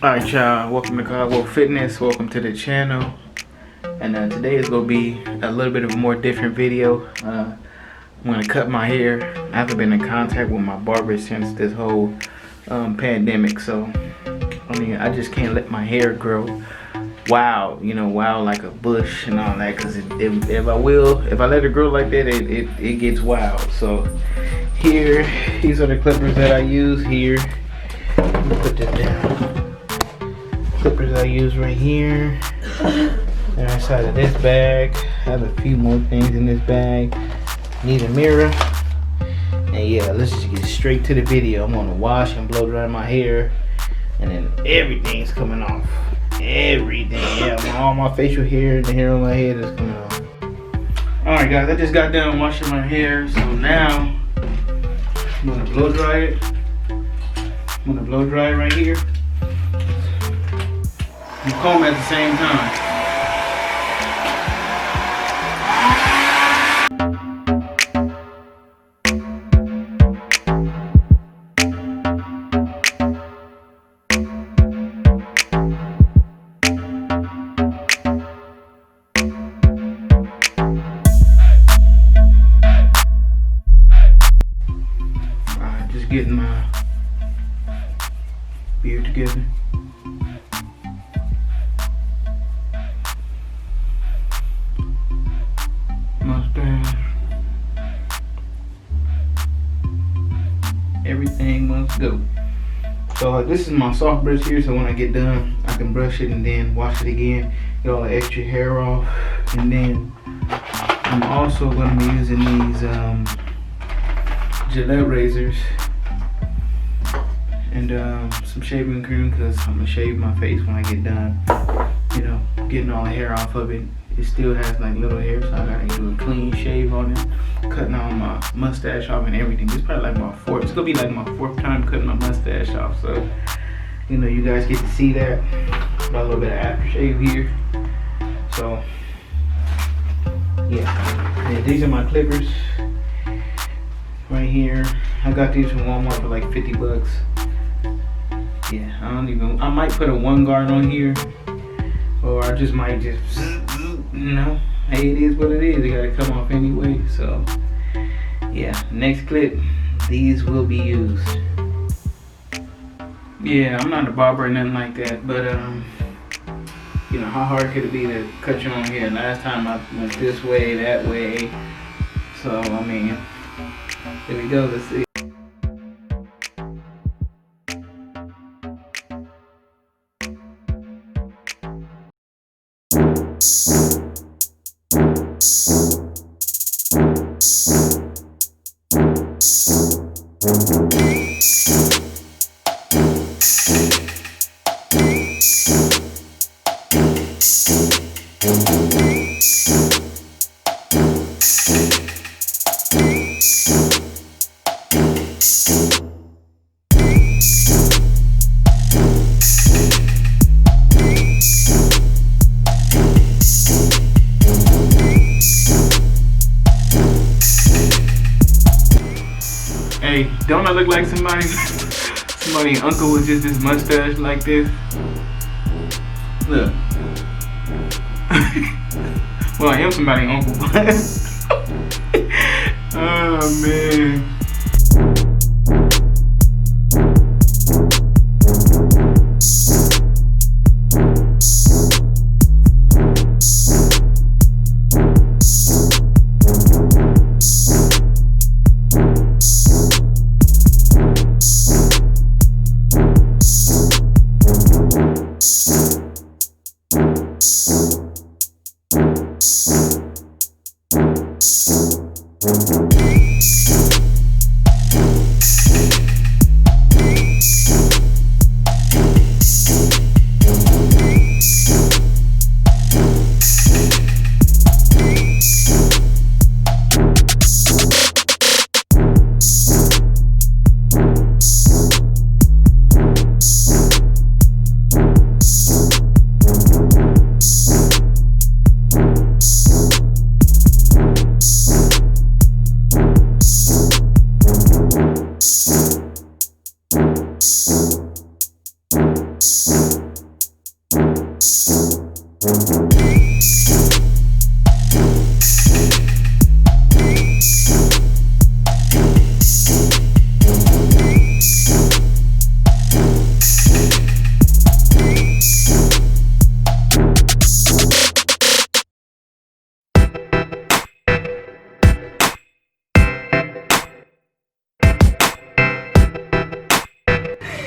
Alright y'all, welcome to Caldwell Fitness, welcome to the channel. And today is going to be a little bit of a more different video. I'm going to cut my hair. I haven't been in contact with my barber since this whole pandemic, so I mean, I just can't let my hair grow wild, wild like a bush and all that, because if I let it grow like that, it gets wild. So here, these are the clippers that I use here. Let me put this down. Clippers I use right here. And inside of this bag, I have a few more things in this bag. Need a mirror. And yeah, let's just get straight to the video. I'm gonna wash and blow dry my hair, and then everything's coming off. Everything, yeah, all my facial hair and the hair on my head is coming off. Alright guys, I just got done washing my hair, so now I'm gonna blow dry it. I'm gonna blow dry it right here. And comb at the same time. Just getting my beard together. Mustache. Everything must go. So this is my soft brush here, so when I get done, I can brush it and then wash it again, get all the extra hair off. And then I'm also going to be using these Gillette razors and some shaving cream, because I'm gonna shave my face when I get done. Getting all the hair off of it. It still has like little hair, so I gotta do a clean shave on it. Cutting all my mustache off and everything. It's probably like my fourth. It's gonna be like my fourth time cutting my mustache off. So you guys get to see that. Got a little bit of aftershave here. So yeah, these are my clippers right here. I got these from Walmart for like 50 bucks. Yeah, I might put a one guard on here, or I just might hey, it is what it is. It gotta come off anyway. So yeah, next clip, these will be used. Yeah, I'm not a barber or nothing like that, but how hard could it be to cut your own hair? Last time I went this way, that way. So I mean, here we go. Let's see. Hey, don't I look like somebody's uncle with just this mustache like this? Look. Well, I am somebody's uncle, but oh man.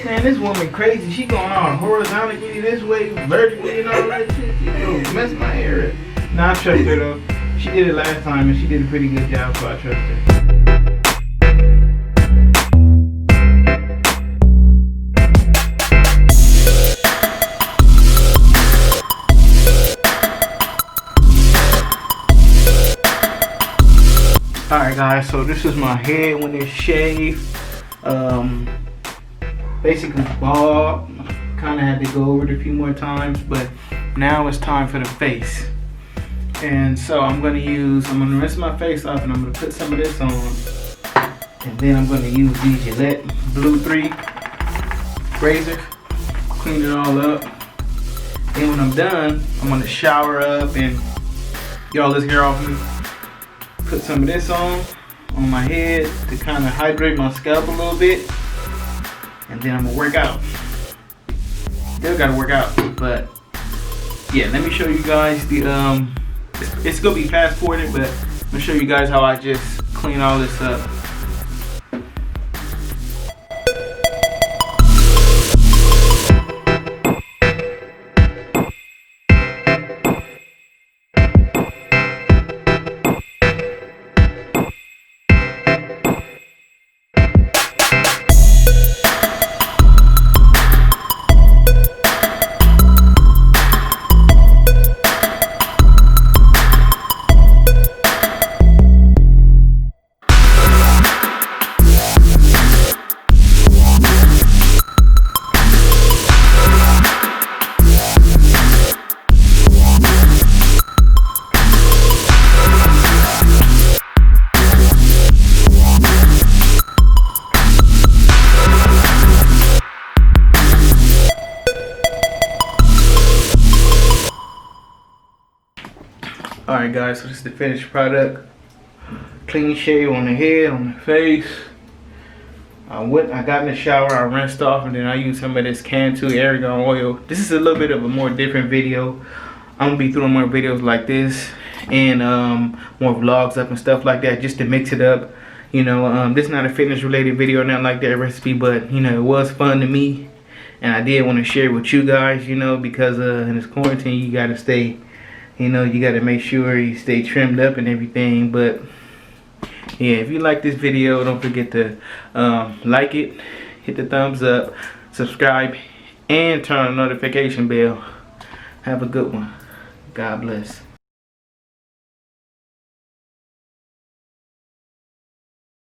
Man, this woman crazy. She going on horizontally this way, vertically and all that shit. She gonna mess my hair up. Nah, I trust her though. She did it last time and she did a pretty good job, so I trust her. Alright guys, so this is my head when it's shaved. Basically bald. Kinda had to go over it a few more times, but now it's time for the face. And so I'm gonna rinse my face off and I'm gonna put some of this on. And then I'm gonna use these Gillette Blue 3 razors. Clean it all up. And when I'm done, I'm gonna shower up and get all this hair off me. Put some of this on my head to kind of hydrate my scalp a little bit, and then I'm gonna work out. Still gotta work out, but yeah, let me show you guys the it's gonna be fast forwarded, but I'm gonna show you guys how I just clean all this up. Alright guys, so this is the finished product. Clean shave on the head, on the face. I got in the shower, I rinsed off, and then I used some of this Cantu Argan oil. This is a little bit of a more different video. I'm gonna be throwing more videos like this and more vlogs up and stuff like that, just to mix it up. You know, this is not a fitness related video or nothing like that recipe, but you know, it was fun to me, and I did want to share it with you guys, you know, because in this quarantine you gotta stay, you know, you gotta make sure you stay trimmed up and everything. But yeah, if you like this video, don't forget to like it, hit the thumbs up, subscribe, and turn on the notification bell. Have a good one. God bless.